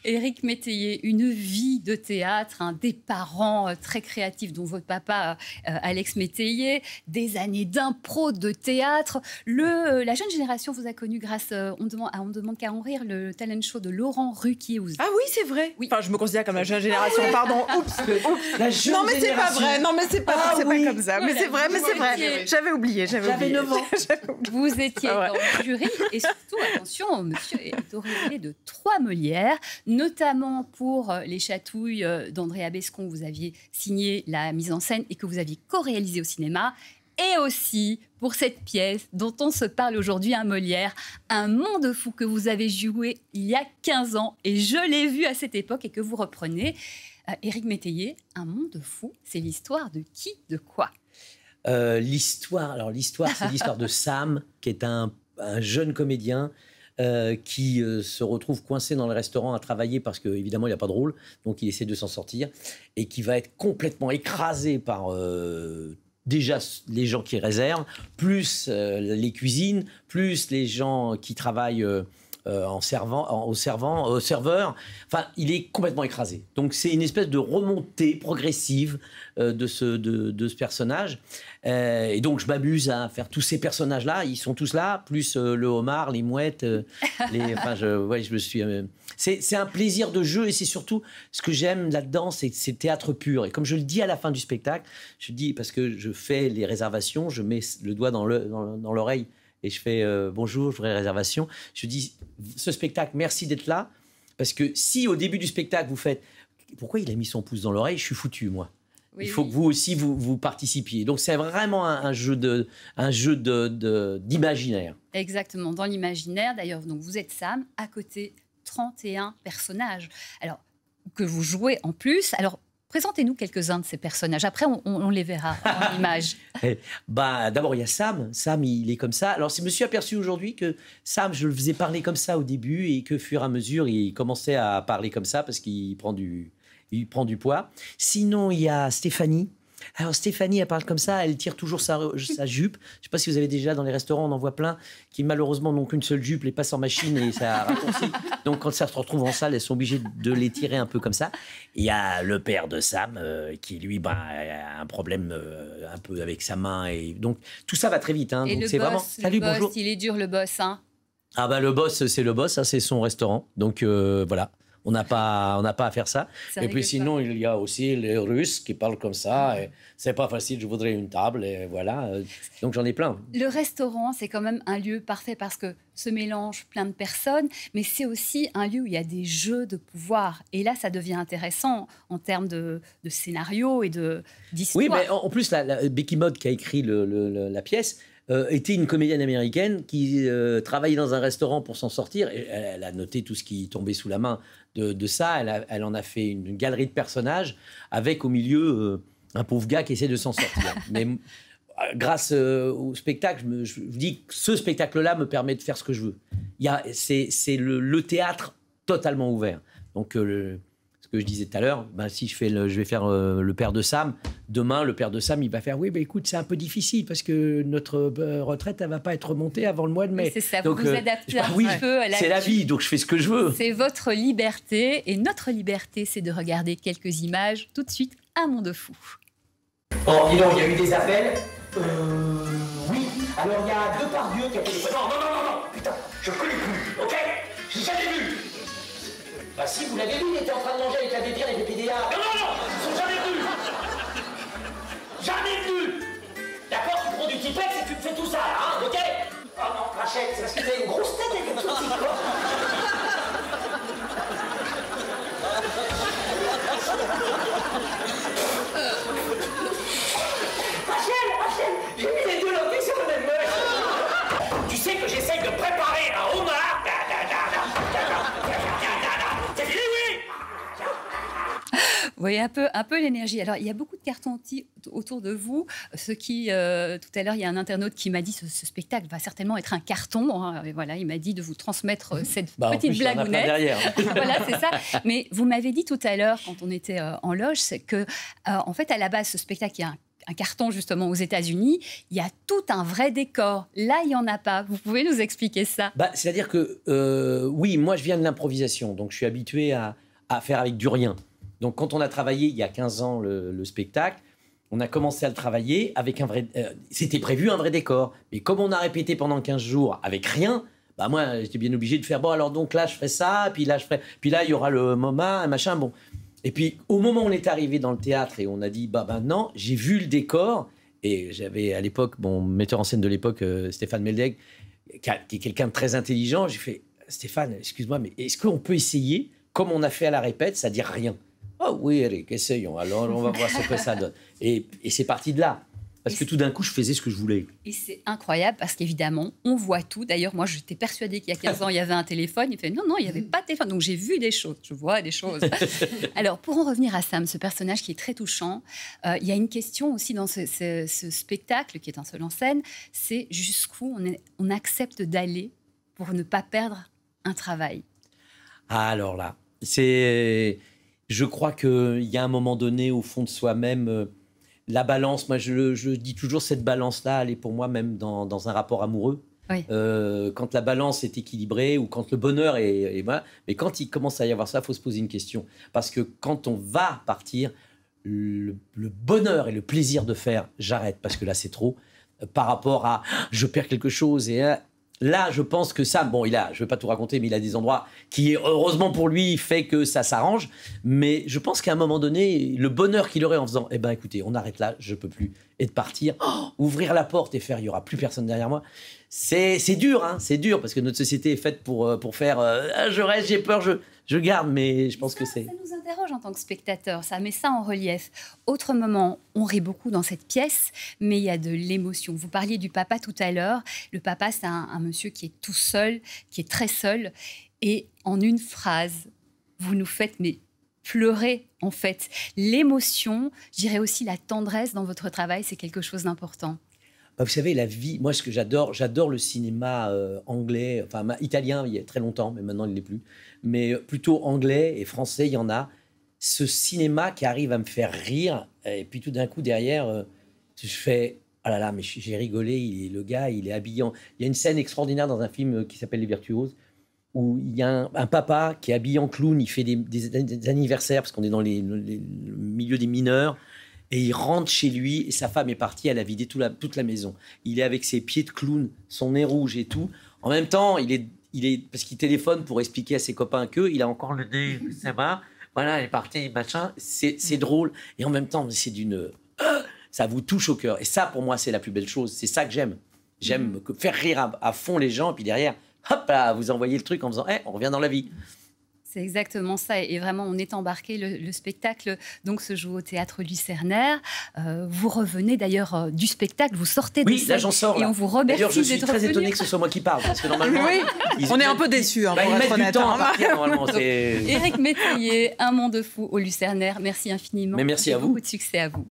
Éric Métayer, une vie de théâtre, hein, des parents très créatifs, dont votre papa Alex Métayer, des années d'impro, de théâtre. La jeune génération vous a connu grâce On demande qu'à en rire, le talent show de Laurent Ruquier. Ah oui, c'est vrai. Oui. Enfin, je me considère comme la jeune génération, pardon. Oups. Non, mais c'est pas vrai. Non, mais c'est pas, pas comme ça. Mais c'est vrai, J'avais oublié. J'avais 9 ans. Vous étiez dans le jury et surtout, attention, monsieur est auréolé de 3 Molières, notamment pour Les Chatouilles d'Andrea Bescon. Vous aviez signé la mise en scène et que vous aviez co-réalisé au cinéma. Et aussi pour cette pièce dont on se parle aujourd'hui, un Molière, Un monde fou que vous avez joué il y a 15 ans. Et je l'ai vu à cette époque et que vous reprenez. Éric Métayer, Un monde fou, c'est l'histoire de qui, de quoi? L'histoire, c'est l'histoire de Sam, qui est un jeune comédien qui se retrouve coincé dans le restaurant à travailler parce qu'évidemment, il n'a pas de rôle, donc il essaie de s'en sortir, et qui va être complètement écrasé par déjà les gens qui réservent, plus les cuisines, plus les gens qui travaillent au serveur. Enfin, il est complètement écrasé. Donc, c'est une espèce de remontée progressive de ce personnage. Et donc, je m'amuse à faire tous ces personnages-là. Ils sont tous là, plus le homard, les mouettes. Je me suis... c'est un plaisir de jeu et c'est surtout ce que j'aime là-dedans, c'est le théâtre pur. Et comme je le dis à la fin du spectacle, je dis, parce que je fais les réservations, je mets le doigt dans l'oreille et je fais bonjour, je voudrais réservation. Je dis, ce spectacle, merci d'être là. Parce que si au début du spectacle, vous faites pourquoi il a mis son pouce dans l'oreille, je suis foutu, moi. Oui, il faut que vous aussi, vous participiez. Donc, c'est vraiment un jeu d'imaginaire. Exactement, dans l'imaginaire. D'ailleurs, donc vous êtes Sam, à côté 31 personnages. Alors, que vous jouez en plus. Alors, présentez-nous quelques-uns de ces personnages. Après, on les verra en image. D'abord, il y a Sam. Sam, il est comme ça. Alors, je me suis aperçu aujourd'hui que Sam, je le faisais parler comme ça au début et que, fur et à mesure, il commençait à parler comme ça parce qu'il prend du poids. Sinon, il y a Stéphanie. Alors, Stéphanie, elle parle comme ça, elle tire toujours sa jupe. Je ne sais pas si vous avez déjà, dans les restaurants, on en voit plein qui, malheureusement, n'ont qu'une seule jupe, les passent en machine et ça raccourcit. Donc, quand ça se retrouve en salle, elles sont obligées de les tirer un peu comme ça. Il y a le père de Sam qui, lui, a un problème un peu avec sa main. Et donc, tout ça va très vite. Hein. Et donc, le c'est boss, vraiment... Salut, bonjour. Il est dur, le boss. Hein. Le boss, c'est le boss, hein, c'est son restaurant. Donc, voilà. On n'a pas à faire ça. Et puis sinon, il y a aussi les Russes qui parlent comme ça. Et c'est pas facile, je voudrais une table. Et voilà. Donc j'en ai plein. Le restaurant, c'est quand même un lieu parfait parce que se mélangent plein de personnes, mais c'est aussi un lieu où il y a des jeux de pouvoir. Et là, ça devient intéressant en termes de scénario et d'histoire. Oui, mais en plus, Becky Modd qui a écrit la pièce, était une comédienne américaine qui travaillait dans un restaurant pour s'en sortir. Et elle a noté tout ce qui tombait sous la main de ça. Elle en a fait une galerie de personnages avec au milieu un pauvre gars qui essaie de s'en sortir. Mais grâce au spectacle, je vous dis que ce spectacle-là me permet de faire ce que je veux. C'est le théâtre totalement ouvert. Donc, ce que je disais tout à l'heure, si je vais faire le père de Sam, demain, le père de Sam, il va faire « Oui, écoute, c'est un peu difficile parce que notre retraite, elle ne va pas être remontée avant le mois de mai. » C'est ça, donc, vous adaptez un peu à la vie. C'est la vie, donc je fais ce que je veux. C'est votre liberté. Et notre liberté, c'est de regarder quelques images. Tout de suite, Un monde fou. Bon, dis donc, il y a eu des appels. Oui. Alors, il y a Depardieu qui a téléphoné. Non, putain, je connais plus, ok? J'ai jamais vu. Bah si, vous l'avez vu, il était en train de manger avec la bière et les PDA. Non, ils sont jamais venus. Jamais venus. D'accord, tu prends du Tipex et tu me fais tout ça, hein, ok? Oh non, Rachel, c'est parce que t'as une grosse tête avec un tout petit corps. Rachel, j'ai mis les deux loquets sur le même meurtre. Tu sais que j'essaye de préparer un homard. C'est fini, oui. Vous voyez un peu l'énergie. Alors, il y a beaucoup de cartons autour de vous. Ce qui, tout à l'heure, il y a un internaute qui m'a dit ce spectacle va certainement être un carton. Hein. Et voilà, il m'a dit de vous transmettre cette petite blagounette. Voilà, c'est ça. Mais vous m'avez dit tout à l'heure, quand on était en loge, c'est que, en fait, à la base, ce spectacle, il y a un un carton justement aux États-Unis, il y a tout un vrai décor. Là, il n'y en a pas. Vous pouvez nous expliquer ça? C'est-à-dire que, oui, moi, je viens de l'improvisation. Donc, je suis habitué à faire avec du rien. Donc, quand on a travaillé il y a 15 ans le spectacle, on a commencé à le travailler avec un vrai... c'était prévu un vrai décor. Mais comme on a répété pendant 15 jours avec rien, moi, j'étais bien obligé de faire, bon, alors donc là, je ferai ça, puis là, il y aura le moment, machin, bon. Et puis, au moment où on est arrivé dans le théâtre et on a dit, maintenant, j'ai vu le décor, et j'avais à l'époque, mon metteur en scène de l'époque, Stéphane Meldeg, qui est quelqu'un de très intelligent, j'ai fait, Stéphane, excuse-moi, mais est-ce qu'on peut essayer, comme on a fait à la répète, c'est-à-dire rien? Oh oui, Eric, essayons, alors on va voir ce que ça donne. Et c'est parti de là. Parce que tout d'un coup, je faisais ce que je voulais. Et c'est incroyable parce qu'évidemment, on voit tout. D'ailleurs, moi, j'étais persuadée qu'il y a 15 ans, il y avait un téléphone. Il fait non, il n'y avait pas de téléphone. Donc, j'ai vu des choses. Je vois des choses. Alors, pour en revenir à Sam, ce personnage qui est très touchant, il y a une question aussi dans ce spectacle qui est un seul en scène. C'est jusqu'où on accepte d'aller pour ne pas perdre un travail. Alors là, je crois qu'il y a un moment donné, au fond de soi-même... la balance, moi je dis toujours cette balance-là, elle est pour moi même dans un rapport amoureux. Oui. Quand la balance est équilibrée ou quand le bonheur est voilà. Mais quand il commence à y avoir ça, il faut se poser une question. Parce que quand on va partir, le bonheur et le plaisir de faire, j'arrête parce que là c'est trop. Par rapport à je perds quelque chose et là, je pense que Sam, je ne vais pas tout raconter, mais il a des endroits qui, heureusement pour lui, fait que ça s'arrange. Mais je pense qu'à un moment donné, le bonheur qu'il aurait en faisant, écoutez, on arrête là, je ne peux plus. Et de partir, ouvrir la porte et faire, il n'y aura plus personne derrière moi. C'est dur, hein, c'est dur, parce que notre société est faite pour faire, je reste, j'ai peur, je garde, mais je pense que c'est... Ça nous interroge en tant que spectateur, ça met ça en relief. Autre moment, on rit beaucoup dans cette pièce, mais il y a de l'émotion. Vous parliez du papa tout à l'heure. Le papa, c'est un monsieur qui est tout seul, qui est très seul. Et en une phrase, vous nous faites pleurer, en fait. L'émotion, je dirais aussi la tendresse dans votre travail, c'est quelque chose d'important. Vous savez, la vie, moi, ce que j'adore le cinéma anglais, enfin italien, il y a très longtemps, mais maintenant il ne l'est plus, mais plutôt anglais et français, il y en a. Ce cinéma qui arrive à me faire rire, et puis tout d'un coup, derrière, je fais, oh là là, mais j'ai rigolé, le gars, il est habillé Il y a une scène extraordinaire dans un film qui s'appelle Les Virtuoses, où il y a un papa qui est habillé en clown, il fait des anniversaires, parce qu'on est dans le milieu des mineurs, et il rentre chez lui, et sa femme est partie, elle a vidé toute la maison. Il est avec ses pieds de clown, son nez rouge et tout. En même temps, il est parce qu'il téléphone pour expliquer à ses copains qu'il a encore le nez, ça va. Voilà, il est parti, machin. C'est drôle. Et en même temps, c'est ça vous touche au cœur. Et ça, pour moi, c'est la plus belle chose. C'est ça que j'aime. J'aime faire rire à fond les gens, et puis derrière, hop là, vous envoyez le truc en faisant on revient dans la vie. C'est exactement ça. Et vraiment, on est embarqué. Le spectacle donc, se joue au Théâtre Lucernaire. Vous revenez d'ailleurs du spectacle, vous sortez de scène. Oui, là, j'en sors. Et on vous remercie. D'ailleurs, je suis très étonné que ce soit moi qui parle. Parce que normalement, on est un peu déçus. Pour ils être mettent honnête, du temps à partir, normalement. Éric Métayer, Un monde fou au Lucernaire. Merci infiniment. Mais merci à vous. Beaucoup de succès à vous.